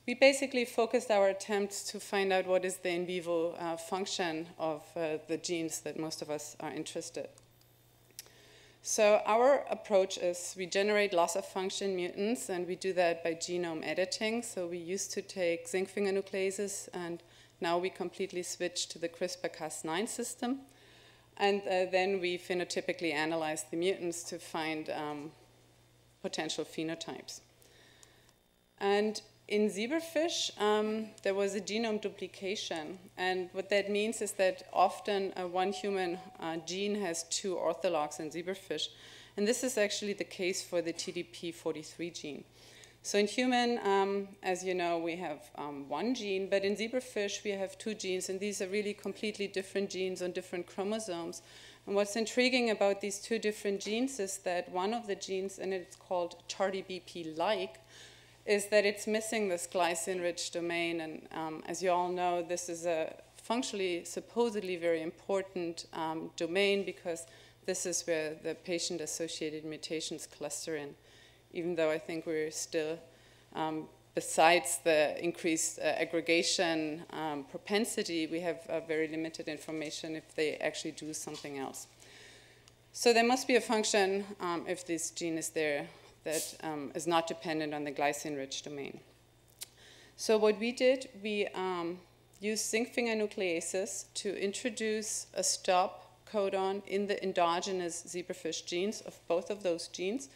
we basically focused our attempts to find out what is the in vivo function of the genes that most of us are interested. So our approach is we generate loss of function mutants, and we do that by genome editing. So we used to take zinc finger nucleases, and now we completely switched to the CRISPR-Cas9 system. And then we phenotypically analyze the mutants to find potential phenotypes. And in zebrafish, there was a genome duplication. And what that means is that often one human gene has two orthologs in zebrafish. And this is actually the case for the TDP-43 gene. So in human, as you know, we have one gene, but in zebrafish we have two genes, and these are really completely different genes on different chromosomes. And what's intriguing about these two different genes is that one of the genes, and it's called TDP-like, is that it's missing this glycine-rich domain. And as you all know, this is a functionally, supposedly very important domain, because this is where the patient-associated mutations cluster in, even though I think we're still, besides the increased aggregation propensity, we have very limited information if they actually do something else. So there must be a function, if this gene is there, that is not dependent on the glycine-rich domain. So what we did, we used zinc finger nucleases to introduce a stop codon in the endogenous zebrafish genes of both of those genes.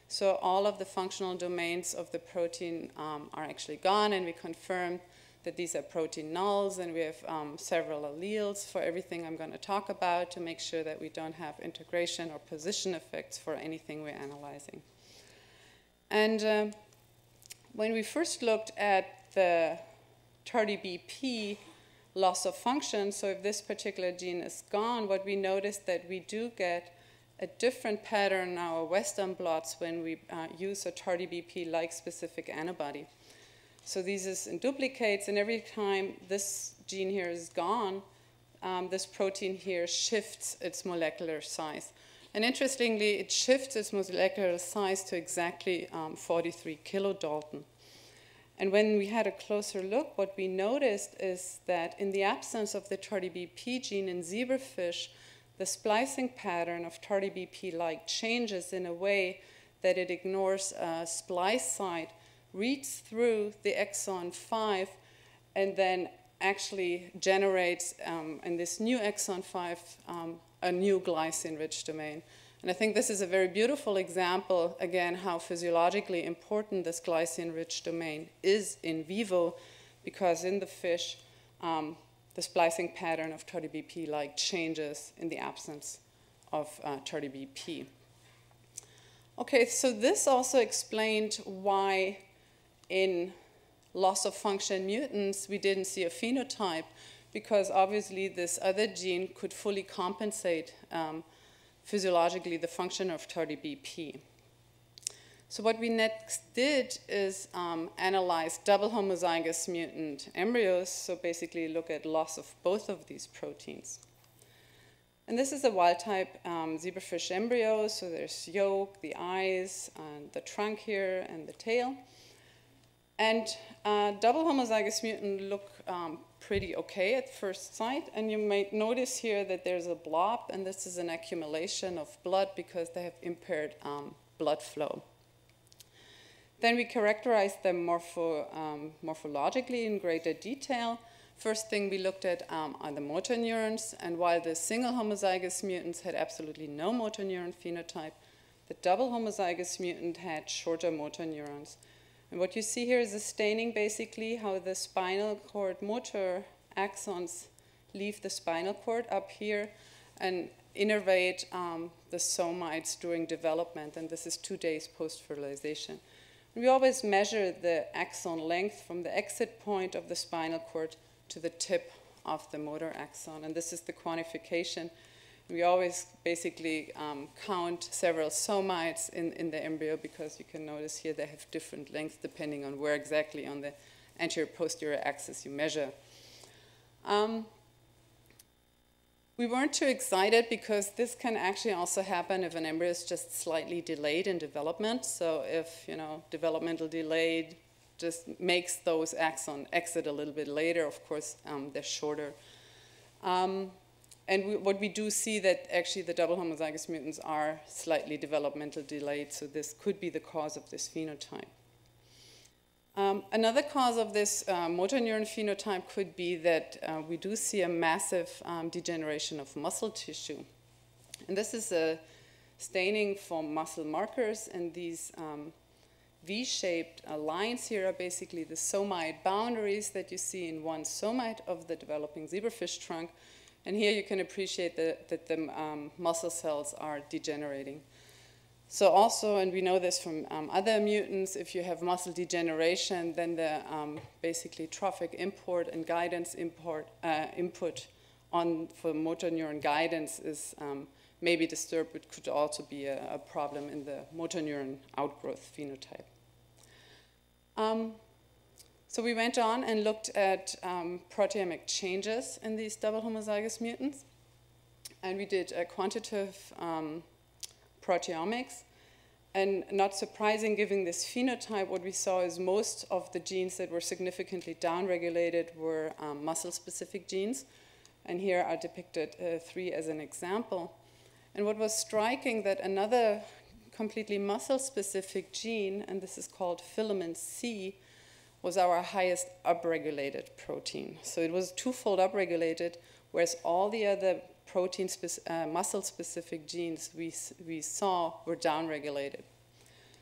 So all of the functional domains of the protein are actually gone, and we confirmed that these are protein nulls, and we have several alleles for everything I'm going to talk about to make sure that we don't have integration or position effects for anything we're analyzing. And when we first looked at the TDP loss of function, so if this particular gene is gone, what we noticed that we do get a different pattern in our Western blots when we use a TDP-like specific antibody. So this is in duplicates, and every time this gene here is gone, this protein here shifts its molecular size. And interestingly, it shifts its molecular size to exactly 43 kilodalton. And when we had a closer look, what we noticed is that in the absence of the TDP gene in zebrafish, the splicing pattern of TDP-like changes in a way that it ignores a splice site, reads through the exon 5, and then actually generates in this new exon 5 a new glycine-rich domain. And I think this is a very beautiful example, again, how physiologically important this glycine-rich domain is in vivo, because in the fish, the splicing pattern of TDP-like changes in the absence of TDP. Okay, so this also explained why in loss of function mutants we didn't see a phenotype, because obviously this other gene could fully compensate physiologically the function of TDP. So what we next did is analyze double homozygous mutant embryos, so basically look at loss of both of these proteins. And this is a wild-type zebrafish embryo, so there's yolk, the eyes, and the trunk here, and the tail. And double homozygous mutant look pretty okay at first sight, and you might notice here that there's a blob, and this is an accumulation of blood because they have impaired blood flow. Then we characterized them morphologically in greater detail. First thing we looked at are the motor neurons, and while the single homozygous mutants had absolutely no motor neuron phenotype, the double homozygous mutant had shorter motor neurons. And what you see here is a staining, basically, how the spinal cord motor axons leave the spinal cord up here and innervate the somites during development, and this is 2 days post-fertilization. We always measure the axon length from the exit point of the spinal cord to the tip of the motor axon, and this is the quantification. We always basically count several somites in the embryo, because you can notice here they have different lengths depending on where exactly on the anterior-posterior axis you measure. We weren't too excited because this can actually also happen if an embryo is just slightly delayed in development. So if, developmental delay just makes those axons exit a little bit later. Of course, they're shorter. And what we do see that actually the double homozygous mutants are slightly developmental delayed, so this could be the cause of this phenotype. Another cause of this motor neuron phenotype could be that we do see a massive degeneration of muscle tissue. And this is a staining for muscle markers, and these V-shaped lines here are basically the somite boundaries that you see in one somite of the developing zebrafish trunk. And here you can appreciate that the muscle cells are degenerating. So also, and we know this from other mutants, if you have muscle degeneration, then the basically trophic import and guidance input for motor neuron guidance is maybe disturbed, but could also be a problem in the motor neuron outgrowth phenotype. So we went on and looked at proteomic changes in these double homozygous mutants. And we did a quantitative proteomics. And not surprising, given this phenotype, what we saw is most of the genes that were significantly downregulated were muscle-specific genes. And here are depicted 3 as an example. And what was striking that another completely muscle-specific gene, and this is called filament C, was our highest upregulated protein. So it was twofold upregulated, whereas all the other muscle-specific genes we saw were downregulated.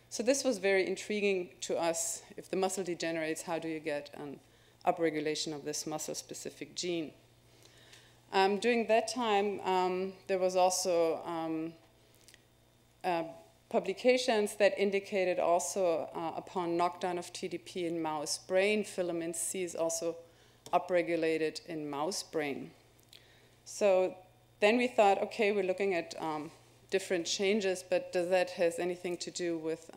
So this was very intriguing to us. If the muscle degenerates, how do you get an upregulation of this muscle-specific gene? During that time, there was also publications that indicated also upon knockdown of TDP in mouse brain, filament C is also upregulated in mouse brain. So then we thought, okay, we're looking at different changes, but does that has anything to do with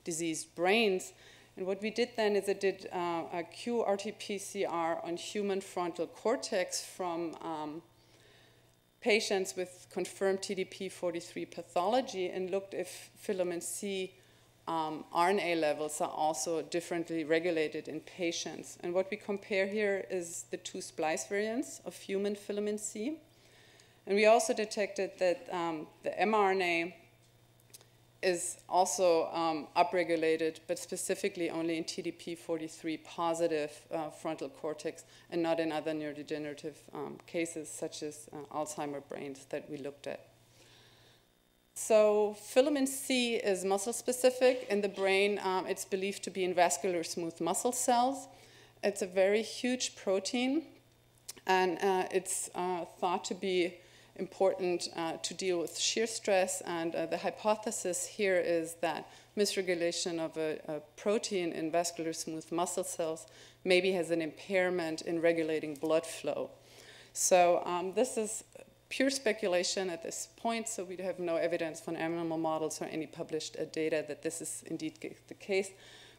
diseased brains? And what we did then is it did a qRT-PCR on human frontal cortex from patients with confirmed TDP-43 pathology and looked if filament C RNA levels are also differently regulated in patients. And what we compare here is the 2 splice variants of human filament C. And we also detected that the mRNA is also upregulated, but specifically only in TDP-43 positive frontal cortex and not in other neurodegenerative cases such as Alzheimer's brains that we looked at. So filament C is muscle specific. In the brain, it's believed to be in vascular smooth muscle cells. It's a very huge protein, and it's thought to be important to deal with shear stress, and the hypothesis here is that misregulation of a protein in vascular smooth muscle cells maybe has an impairment in regulating blood flow. So this is pure speculation at this point, so we have no evidence from animal models or any published data that this is indeed the case,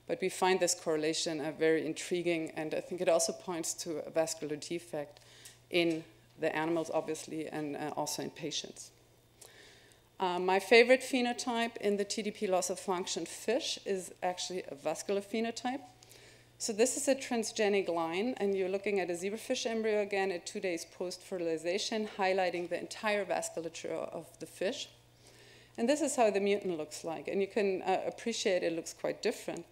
but we find this correlation very intriguing, and I think it also points to a vascular defect in the animals, obviously, and also in patients. My favorite phenotype in the TDP loss of function fish is actually a vascular phenotype. So this is a transgenic line, and you're looking at a zebrafish embryo again at 2 days post-fertilization, highlighting the entire vasculature of the fish. And this is how the mutant looks like, and you can appreciate it looks quite different.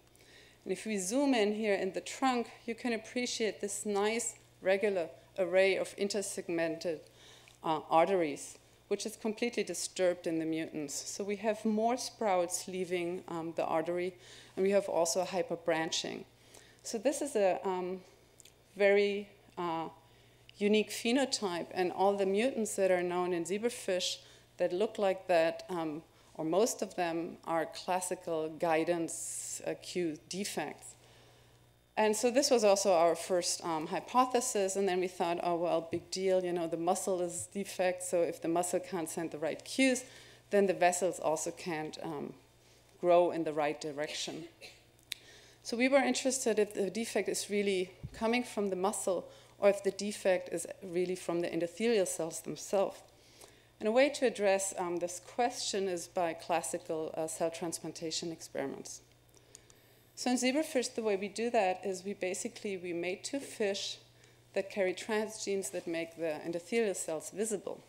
And if we zoom in here in the trunk, you can appreciate this nice regular array of intersegmented arteries, which is completely disturbed in the mutants. So we have more sprouts leaving the artery, and we have also hyperbranching. So this is a very unique phenotype, and all the mutants that are known in zebrafish that look like that, or most of them, are classical guidance cue defects. And so this was also our first hypothesis, and then we thought, oh, well, big deal, you know, the muscle is defect, so if the muscle can't send the right cues, then the vessels also can't grow in the right direction. So we were interested if the defect is really coming from the muscle or if the defect is really from the endothelial cells themselves. And a way to address this question is by classical cell transplantation experiments. So in zebrafish, the way we do that is we made 2 fish that carry transgenes that make the endothelial cells visible.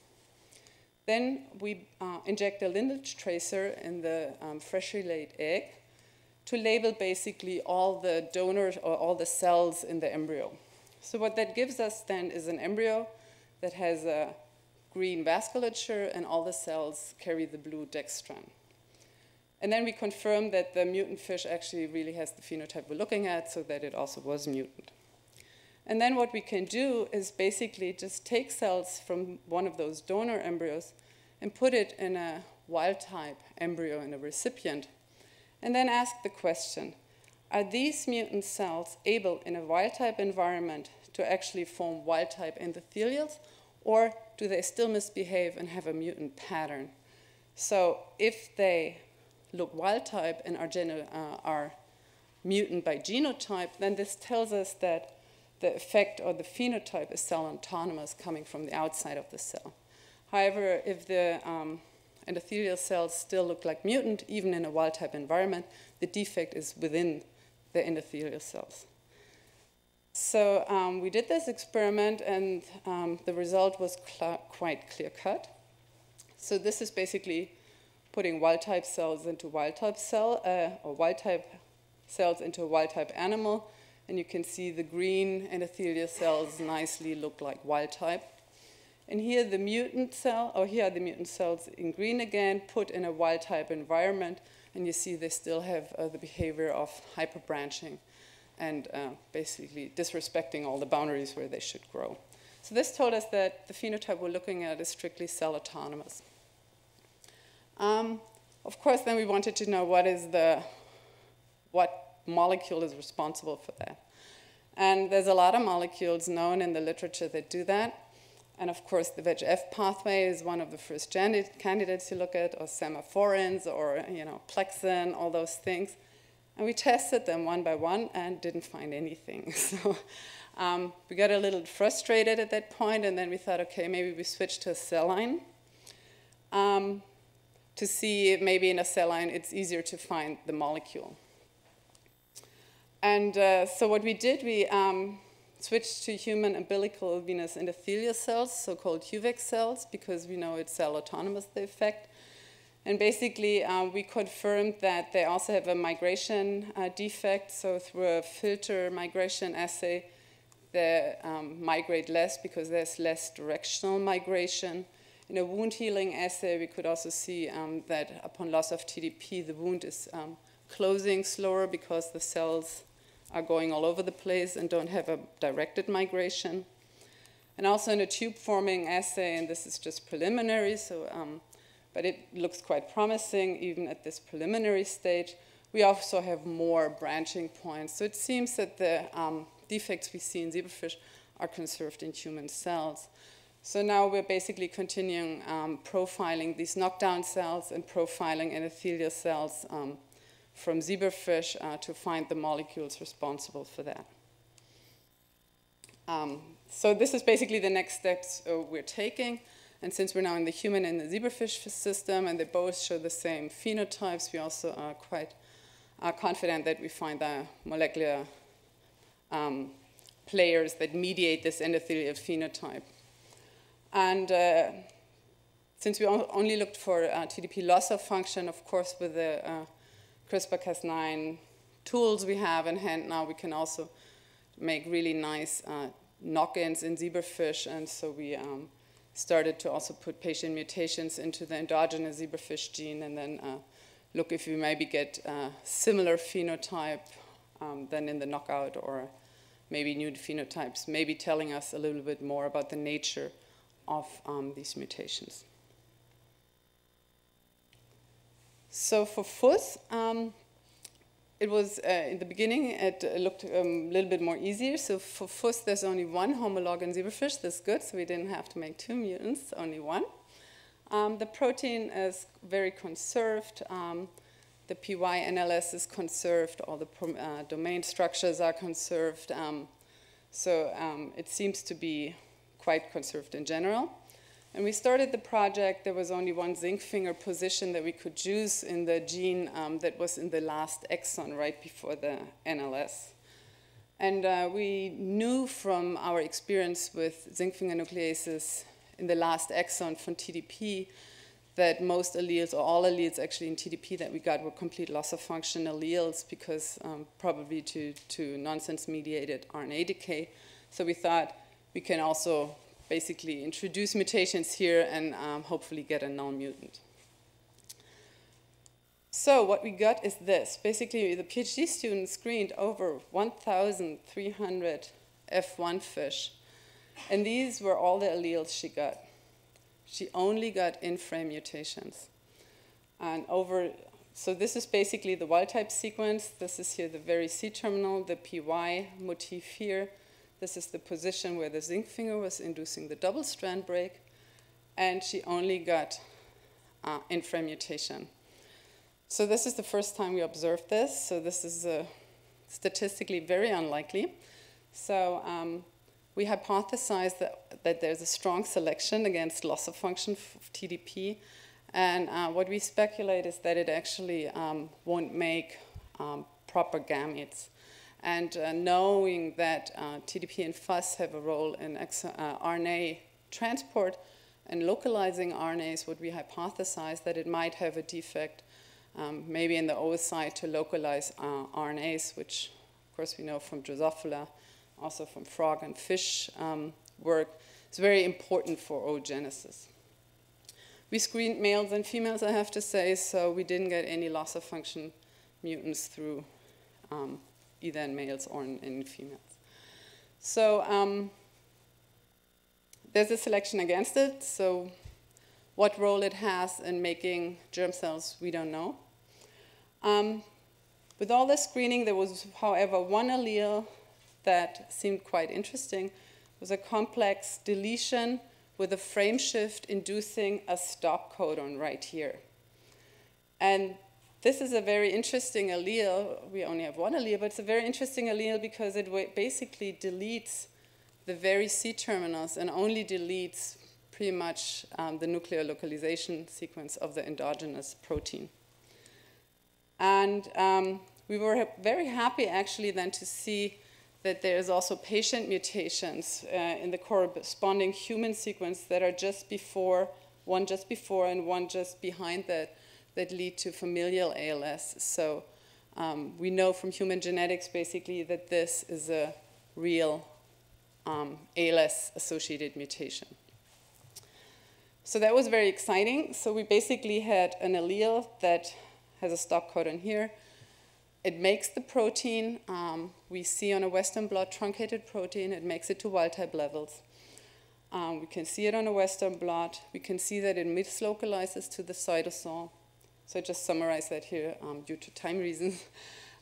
Then we inject a lineage tracer in the freshly laid egg to label basically all the donors or all the cells in the embryo. So what that gives us then is an embryo that has a green vasculature and all the cells carry the blue dextran. And then we confirm that the mutant fish actually really has the phenotype we're looking at, so that it also was mutant. And then what we can do is basically just take cells from one of those donor embryos and put it in a wild-type embryo in a recipient, and then ask the question, are these mutant cells able in a wild-type environment to actually form wild-type endothelials, or do they still misbehave and have a mutant pattern? So if they look wild-type and are mutant by genotype, then this tells us that the effect or the phenotype is cell autonomous coming from the outside of the cell. However, if the endothelial cells still look like mutant, even in a wild-type environment, the defect is within the endothelial cells. So we did this experiment, and the result was quite clear-cut. So this is basically putting wild-type cells into wild-type or wild-type cells into a wild-type animal, and you can see the green endothelial cells nicely look like wild-type. And here the mutant cell, or here are the mutant cells in green again, put in a wild-type environment, and you see they still have the behavior of hyperbranching and basically disrespecting all the boundaries where they should grow. So this told us that the phenotype we're looking at is strictly cell autonomous. Of course, then we wanted to know what molecule is responsible for that. And there's a lot of molecules known in the literature that do that. And of course, the VEGF pathway is one of the first candidates you look at, or semaphorins, or plexin, all those things. And we tested them one by one and didn't find anything. So we got a little frustrated at that point, and then we thought, okay, maybe we switch to a cell line to see if maybe in a cell line it's easier to find the molecule. And so what we did, we switched to human umbilical venous endothelial cells, so-called HUVEC cells, because we know it's cell autonomous, the effect. And basically, we confirmed that they also have a migration defect. So through a filter migration assay, they migrate less because there's less directional migration. In a wound healing assay, we could also see that upon loss of TDP, the wound is closing slower because the cells are going all over the place and don't have a directed migration. And also in a tube-forming assay, and this is just preliminary, so, but it looks quite promising even at this preliminary stage. We also have more branching points. So it seems that the defects we see in zebrafish are conserved in human cells. So now we're basically continuing profiling these knockdown cells and profiling endothelial cells from zebrafish to find the molecules responsible for that. So this is basically the next steps we're taking. And since we're now in the human and the zebrafish system, and they both show the same phenotypes, we also are quite confident that we find the molecular players that mediate this endothelial phenotype. And since we only looked for TDP loss of function, of course, with the CRISPR-Cas9 tools we have in hand now, we can also make really nice knock-ins in zebrafish. And so we started to also put patient mutations into the endogenous zebrafish gene, and then look if we maybe get a similar phenotype than in the knockout, or maybe new phenotypes, maybe telling us a little bit more about the nature of these mutations. So for FUS, it was, in the beginning, it looked a little bit more easier. So for FUS, there's only one homolog in zebrafish. That's good, so we didn't have to make 2 mutants, only one. The protein is very conserved. The PY-NLS is conserved. All the domain structures are conserved. So it seems to be quite conserved in general. And we started the project, there was only one zinc finger position that we could choose in the gene that was in the last exon right before the NLS. And we knew from our experience with zinc finger nucleases in the last exon from TDP that most alleles, or all alleles actually in TDP that we got, were complete loss of function alleles because probably to nonsense-mediated RNA decay. So we thought we can also basically introduce mutations here and hopefully get a null mutant. So what we got is this. Basically, the PhD student screened over 1,300 F1 fish, and these were all the alleles she got. She only got in-frame mutations. And so this is basically the wild-type sequence. This is here the very C-terminal, the PY motif here. This is the position where the zinc finger was inducing the double-strand break, and she only got in-frame mutation. So this is the first time we observed this. So this is statistically very unlikely. So we hypothesized that there's a strong selection against loss of function of TDP. And what we speculate is that it actually won't make proper gametes. And knowing that TDP and FUS have a role in RNA transport and localizing RNAs, what we hypothesize that it might have a defect maybe in the oocyte to localize RNAs, which of course we know from Drosophila, also from frog and fish work. It's very important for oogenesis. We screened males and females, I have to say, so we didn't get any loss of function mutants through either in males or in females. So there's a selection against it. So what role it has in making germ cells, we don't know. With all the screening, there was, however, one allele that seemed quite interesting. It was a complex deletion with a frame shift inducing a stop codon right here. And this is a very interesting allele. We only have one allele, but it's a very interesting allele because it basically deletes the very C-terminals and only deletes pretty much the nuclear localization sequence of the endogenous protein. And we were very happy actually then to see that there's also patient mutations in the corresponding human sequence that are just before and one just behind that lead to familial ALS. So we know from human genetics basically that this is a real ALS-associated mutation. So that was very exciting. So we basically had an allele that has a stop codon here. It makes the protein. We see on a Western blot truncated protein. It makes it to wild-type levels. We can see it on a Western blot. We can see that it mislocalizes to the cytosol. So I just summarize that here due to time reasons.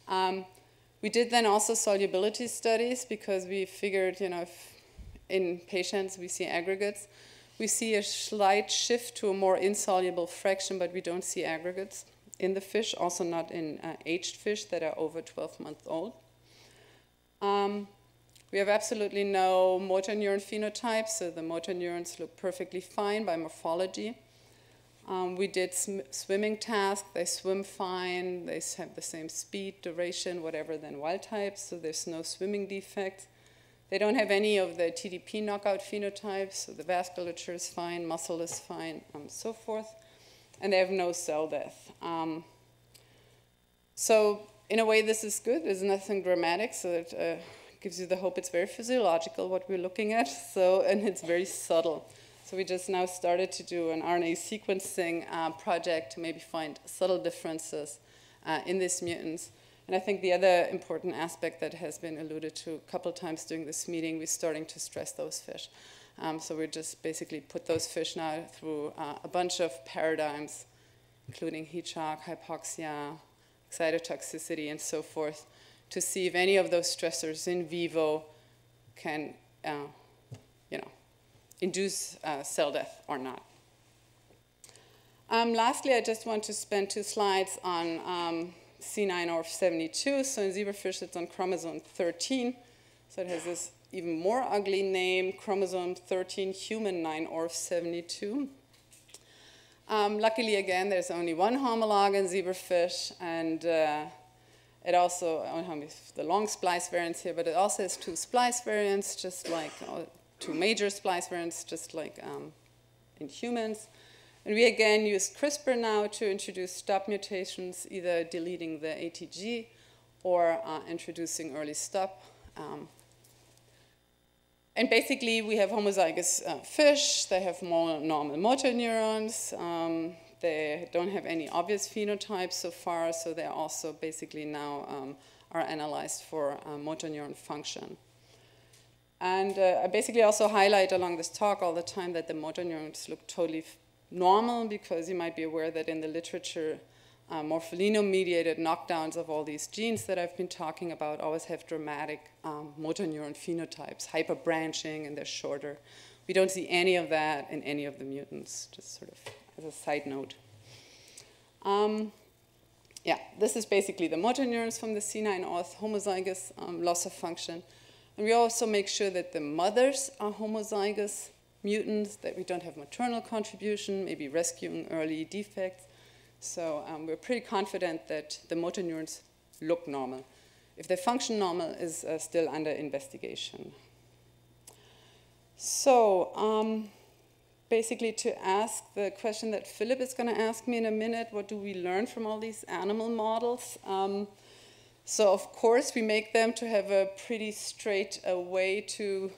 We did then also solubility studies because we figured, if in patients we see aggregates, we see a slight shift to a more insoluble fraction, but we don't see aggregates in the fish, also not in aged fish that are over 12 months old. We have absolutely no motor neuron phenotype, so the motor neurons look perfectly fine by morphology. We did swimming tasks. They swim fine. They have the same speed, duration, whatever than wild types, so there's no swimming defects. They don't have any of the TDP knockout phenotypes, so the vasculature is fine, muscle is fine, and so forth. And they have no cell death. So in a way, this is good. There's nothing dramatic, so it gives you the hope it's very physiological, what we're looking at, and it's very subtle. So we just now started to do an RNA sequencing project to maybe find subtle differences in these mutants. And I think the other important aspect that has been alluded to a couple times during this meeting, we're starting to stress those fish. So we just basically put those fish now through a bunch of paradigms, including heat shock, hypoxia, excitotoxicity, and so forth, to see if any of those stressors in vivo can induce cell death or not. Lastly, I just want to spend 2 slides on C9orf72. So in zebrafish, it's on chromosome 13. So it has this even more ugly name, chromosome 13, human 9ORF72. Luckily, again, there's only one homolog in zebrafish, and it also, I don't have the long splice variants here, but it also has 2 splice variants, just like 2 major splice variants, just like in humans. And we again use CRISPR now to introduce stop mutations, either deleting the ATG or introducing early stop. And basically, we have homozygous fish. They have more normal motor neurons. They don't have any obvious phenotypes so far, so they also basically now are analyzed for motor neuron function. And I basically also highlight along this talk all the time that the motor neurons look totally normal, because you might be aware that in the literature, morpholino-mediated knockdowns of all these genes that I've been talking about always have dramatic motor neuron phenotypes, hyperbranching, and they're shorter. We don't see any of that in any of the mutants, just sort of as a side note. Yeah, this is basically the motor neurons from the C9orf homozygous loss of function. And we also make sure that the mothers are homozygous mutants, that we don't have maternal contribution, maybe rescuing early defects. So we're pretty confident that the motor neurons look normal. If they function normal is still under investigation. So basically, to ask the question that Philip is going to ask me in a minute, what do we learn from all these animal models? So of course, we make them to have a pretty straight way to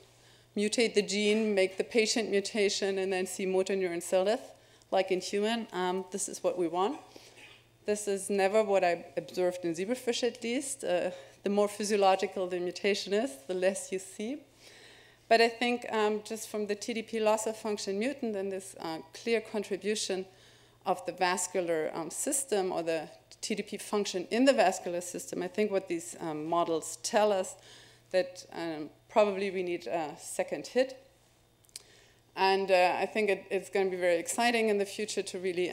mutate the gene, make the patient mutation, and then see motor neuron cell death, like in human. This is what we want. This is never what I observed in zebrafish, at least. The more physiological the mutation is, the less you see. But I think just from the TDP loss of function mutant and this clear contribution of the vascular system, or the TDP function in the vascular system, I think what these models tell us that probably we need a second hit. And I think it's going to be very exciting in the future to really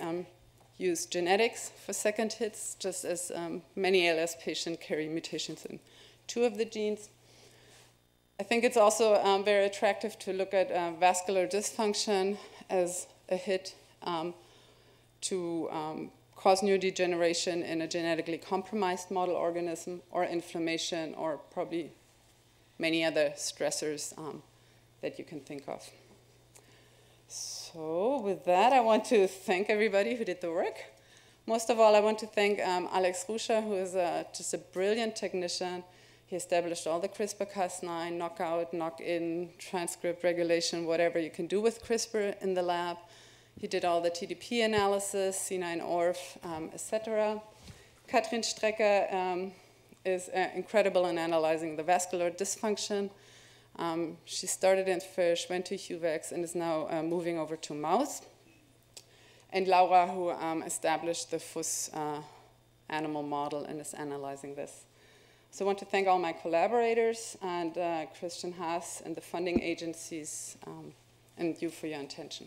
use genetics for second hits, just as many ALS patients carry mutations in 2 of the genes. I think it's also very attractive to look at vascular dysfunction as a hit to cause neurodegeneration in a genetically compromised model organism, or inflammation, or probably many other stressors that you can think of. So with that, I want to thank everybody who did the work. Most of all, I want to thank Alex Ruscha, who is just a brilliant technician. He established all the CRISPR-Cas9, knockout, knock-in, transcript regulation, whatever you can do with CRISPR in the lab. He did all the TDP analysis, C9orf, etc. Katrin Strecker is incredible in analyzing the vascular dysfunction. She started in fish, went to HUVEX, and is now moving over to mouse. And Laura, who established the FUS animal model and is analyzing this. So I want to thank all my collaborators, and Christian Haas and the funding agencies, and you for your attention.